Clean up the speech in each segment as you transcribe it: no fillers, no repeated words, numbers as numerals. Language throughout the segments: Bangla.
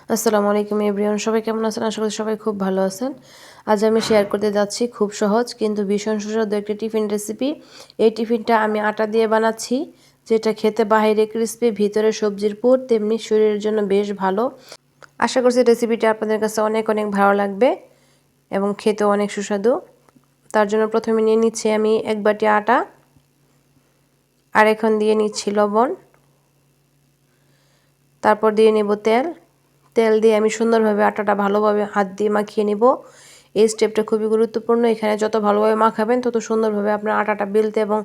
আসসালামু আলাইকুম এভরিওয়ান, সবাই কেমন আছেন? আশা করি সবাই খুব ভালো আছেন। আজ আমি শেয়ার করতে যাচ্ছি খুব সহজ কিন্তু ভীষণ সুস্বাদু একটি টিফিন রেসিপি। এই টিফিনটা আমি আটা দিয়ে বানাচ্ছি, যেটা খেতে বাইরে ক্রিস্পি, ভিতরে সবজির পুর, তেমনি শরীরের জন্য বেশ ভালো। আশা করছি রেসিপিটা আপনাদের কাছে অনেক অনেক ভালো লাগবে এবং খেতেও অনেক সুস্বাদু। তার জন্য প্রথমে নিয়ে নিচ্ছি আমি 1 বাটি আটা, আর এখন দিয়ে নিচ্ছি লবণ, তারপর দিয়ে নেব তেল। তেল দিয়ে আমি সুন্দরভাবে আটাটা ভালোভাবে হাত দিয়ে মাখিয়ে নিব। এই স্টেপটা খুবই গুরুত্বপূর্ণ। এখানে যত ভালোভাবে মাখাবেন তত সুন্দরভাবে আপনার আটাটা বেলতে এবং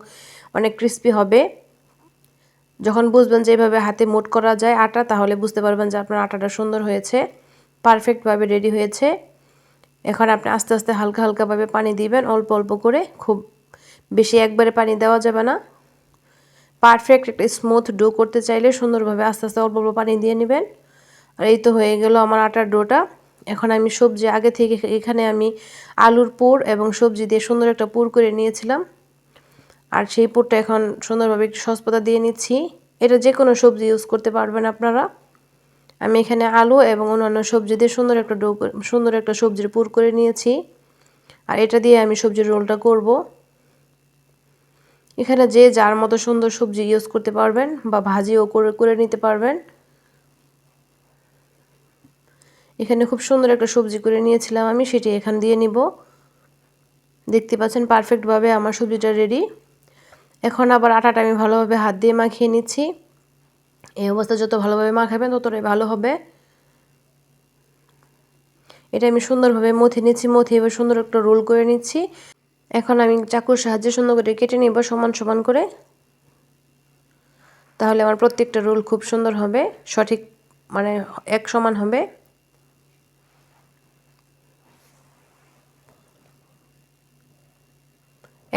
অনেক ক্রিস্পি হবে। যখন বুঝবেন যে এভাবে হাতে মুঠ করা যায় আটা, তাহলে বুঝতে পারবেন যে আপনার আটাটা সুন্দর হয়েছে, পারফেক্টভাবে রেডি হয়েছে। এখন আপনি আস্তে আস্তে হালকা হালকাভাবে পানি দিবেন, অল্প অল্প করে, খুব বেশি একবারে পানি দেওয়া যাবে না। পারফেক্ট একটা স্মুথ ডো করতে চাইলে সুন্দরভাবে আস্তে আস্তে অল্প অল্প পানি দিয়ে নেবেন। আর এই তো হয়ে গেল আমার আটার ডোটা। এখন আমি সবজি আগে থেকে এখানে আমি আলুর পুর এবং সবজি দিয়ে সুন্দর একটা পুর করে নিয়েছিলাম, আর সেই পুরটা এখন সুন্দরভাবে একটু সস পাতা দিয়ে নিচ্ছি। এটা যে কোনো সবজি ইউজ করতে পারবেন আপনারা। আমি এখানে আলু এবং অন্যান্য সবজি দিয়ে সুন্দর একটা সবজির পুর করে নিয়েছি, আর এটা দিয়ে আমি সবজির রোলটা করব। এখানে যে যার মতো সুন্দর সবজি ইউজ করতে পারবেন বা ভাজিও করে নিতে পারবেন। এখানে খুব সুন্দর একটা সবজি করে নিয়েছিলাম আমি, সেটি এখান দিয়ে নিব। দেখতে পাচ্ছেন পারফেক্টভাবে আমার সবজিটা রেডি। এখন আবার আটাটা আমি ভালোভাবে হাত দিয়ে মাখিয়ে নিচ্ছি। এই অবস্থা যত ভালোভাবে মাখাবেন ততটাই ভালো হবে। এটা আমি সুন্দরভাবে মথে নিচ্ছি, মথে এবার সুন্দর একটা রোল করে নিচ্ছি। এখন আমি চাকুর সাহায্যে সুন্দর করে কেটে নিব সমান সমান করে। তাহলে আমার প্রত্যেকটা রোল খুব সুন্দর হবে, সঠিক মানে এক সমান হবে।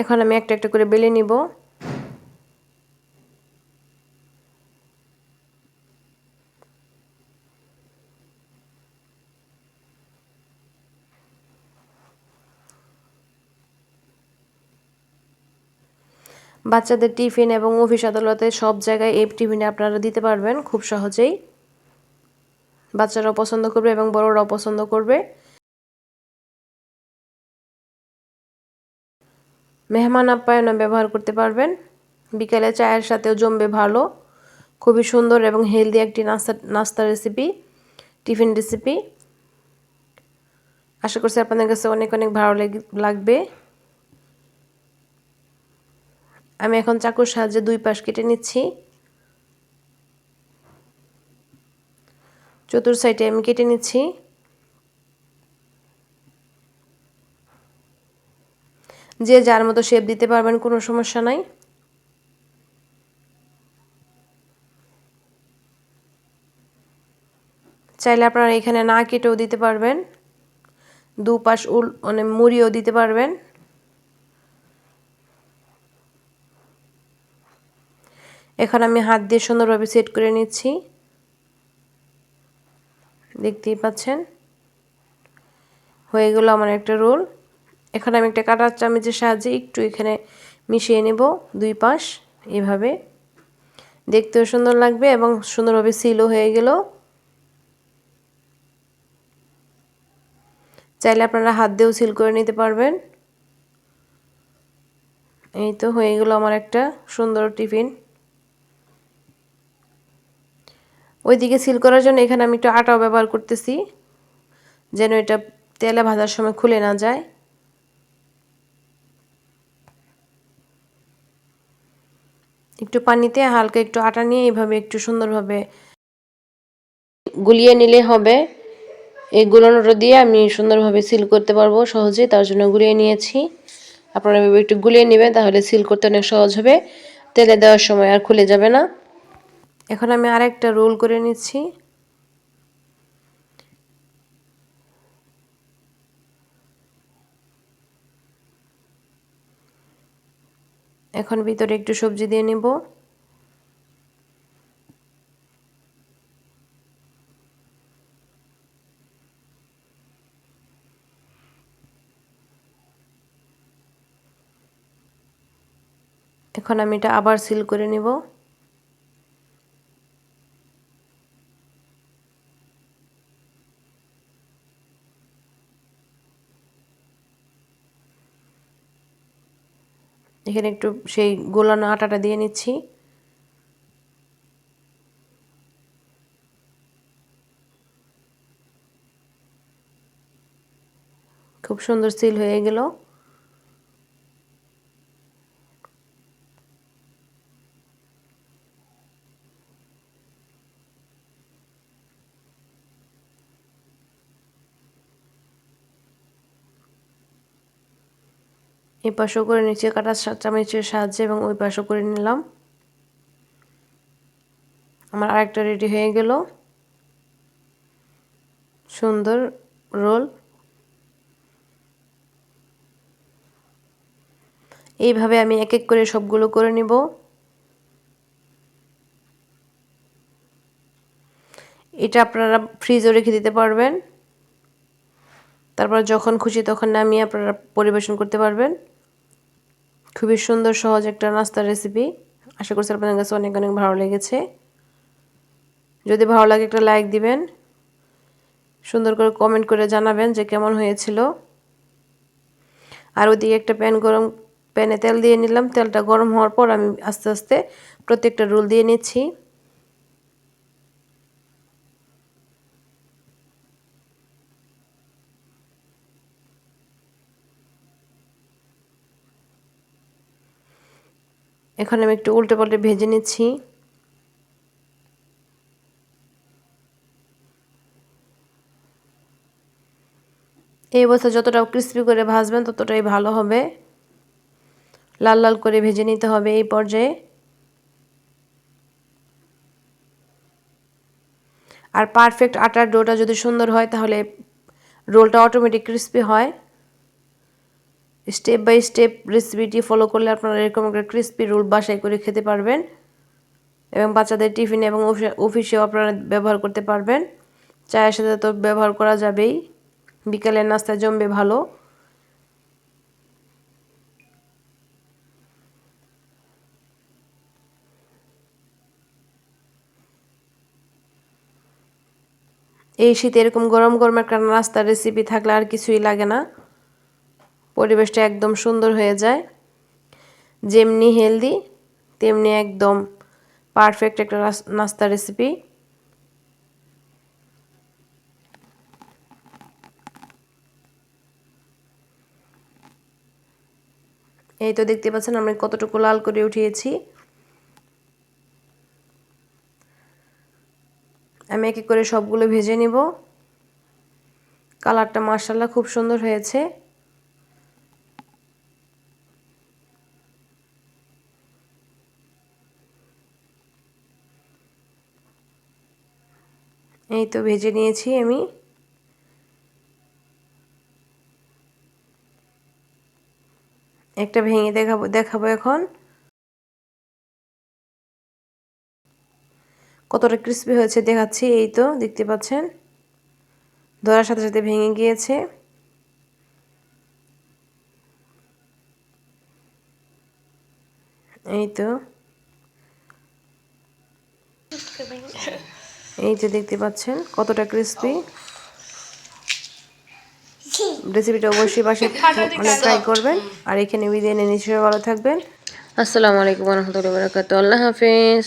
এখন আমি একটা একটা করে বেলে নিব। বাচ্চাদের টিফিন এবং অফিস আদালতে সব জায়গায় এই টিফিনে আপনারা দিতে পারবেন খুব সহজেই। বাচ্চারাও পছন্দ করবে এবং বড়রাও পছন্দ করবে। মেহমান আপ্যায়নে ব্যবহার করতে পারবেন। বিকেলে চায়ের সাথেও জমবে ভালো। খুবই সুন্দর এবং হেলদি একটি নাস্তা রেসিপি, টিফিন রেসিপি। আশা করছি আপনাদের কাছে অনেক অনেক ভালো লাগবে। আমি এখন চাকুর সাহায্যে 2 পাশ কেটে নিচ্ছি। চতুর সাইডে আমি কেটে নিচ্ছি। যে যার মতো শেপ দিতে পারবেন, কোনো সমস্যা নাই। চাইলে আপনারা এখানে না কেটেও দিতে পারবেন, দুপাশ মানে মুড়িও দিতে পারবেন। এখন আমি হাত দিয়ে সুন্দরভাবে সেট করে নিচ্ছি। দেখতেই পাচ্ছেন হয়ে গেল আমার একটা রোল। এখন আমি একটা কাঁটার চামচের সাহায্যে একটু এখানে মিশিয়ে নেব 2 পাশ, এভাবে দেখতেও সুন্দর লাগবে এবং সুন্দরভাবে সিলও হয়ে গেল। চাইলে আপনারা হাত দিয়েও সিল করে নিতে পারবেন। এই তো হয়ে গেল আমার একটা সুন্দর টিফিন। ওইদিকে সিল করার জন্য এখানে আমি একটু আটাও ব্যবহার করতেছি, যেন এটা তেলে ভাজার সময় খুলে না যায়। একটু পানিতে হালকা একটু আটা নিয়ে এইভাবে একটু সুন্দরভাবে গুলিয়ে নিলে হবে। এই গুলানোটা দিয়ে আমি সুন্দরভাবে সিল করতে পারবো সহজেই, তার জন্য গুলিয়ে নিয়েছি। আপনারা এভাবে একটু গুলিয়ে নেবেন, তাহলে সিল করতে অনেক সহজ হবে, তেলে দেওয়ার সময় আর খুলে যাবে না। এখন আমি আরেকটা রোল করে নিচ্ছি। এখন ভিতরে একটু সবজি দিয়ে নেব। এখন আমি এটা আবার সিল করে নেব। এখানে একটু সেই গোলানো আটাটা দিয়ে নিচ্ছি। খুব সুন্দর সিল হয়ে গেল। এই পাশেও করে নিচ্ছি কাঁটা চামচের সাহায্যে এবং ওই পাশেও করে নিলাম। আমার আরেকটা রেডি হয়ে গেল, সুন্দর রোল। এইভাবে আমি এক এক করে সবগুলো করে নিব। এটা আপনারা ফ্রিজে রেখে দিতে পারবেন, তারপর যখন খুশি তখন নামিয়ে আপনারা পরিবেশন করতে পারবেন। খুবই সুন্দর সহজ একটা নাস্তার রেসিপি। আশা করছি আপনাদের কাছে অনেক অনেক ভালো লেগেছে। যদি ভালো লাগে একটা লাইক দিবেন, সুন্দর করে কমেন্ট করে জানাবেন যে কেমন হয়েছিল। আর ওইদিকে একটা প্যানে তেল দিয়ে নিলাম। তেলটা গরম হওয়ার পর আমি আস্তে আস্তে প্রত্যেকটা রোল দিয়ে নিচ্ছি। এখন আমি একটু উল্টে পাল্টে ভেজে নিচ্ছি। এই অবস্থায় যতটা ক্রিস্পি করে ভাজবেন ততটাই ভালো হবে। লাল লাল করে ভেজে নিতে হবে এই পর্যায়ে। আর পারফেক্ট আটার ডোটা যদি সুন্দর হয় তাহলে রোলটা অটোমেটিক ক্রিস্পি হয়। স্টেপ বাই স্টেপ রেসিপিটি ফলো করলে আপনারা এরকম একটা ক্রিস্পি রোল বাসায় করে খেতে পারবেন এবং বাচ্চাদের টিফিন এবং অফিসেও আপনারা ব্যবহার করতে পারবেন। চায়ের সাথে তো ব্যবহার করা যাবেই, বিকালের নাস্তায় জমবে ভালো। এই শীতে এরকম গরম গরম একটা নাস্তার রেসিপি থাকলে আর কিছুই লাগে না, পরিবেশটা একদম সুন্দর হয়ে যায়। যেমনি হেলদি তেমনি একদম পারফেক্ট একটা নাস্তার রেসিপি। এই তো দেখতে পাচ্ছেন আমি কতটুকু লাল করে উঠিয়েছি। আমি এক এক করে সবগুলো ভেজে নিব। কালারটা মাশাআল্লাহ খুব সুন্দর হয়েছে। এই তো ভেজে নিয়েছি আমি। একটা ভেঙে দেখাবো এখন কতটা ক্রিস্পি হয়েছে দেখাচ্ছি। এই তো দেখতে পাচ্ছেন ধরার সাথে সাথে ভেঙে গিয়েছে। এই তো দেখতে পাচ্ছেন কতটা ক্রিস্পি। রেসিপিটা অবশ্যই বাসায় অনেক ট্রাই করবেন। আর এখানে বিদায় নিয়ে নিশ্চয়ই ভালো থাকবেন। আসসালামু আলাইকুম ওয়া রাহমাতুল্লাহি ওয়া বারাকাতুহু। আল্লাহ হাফেজ।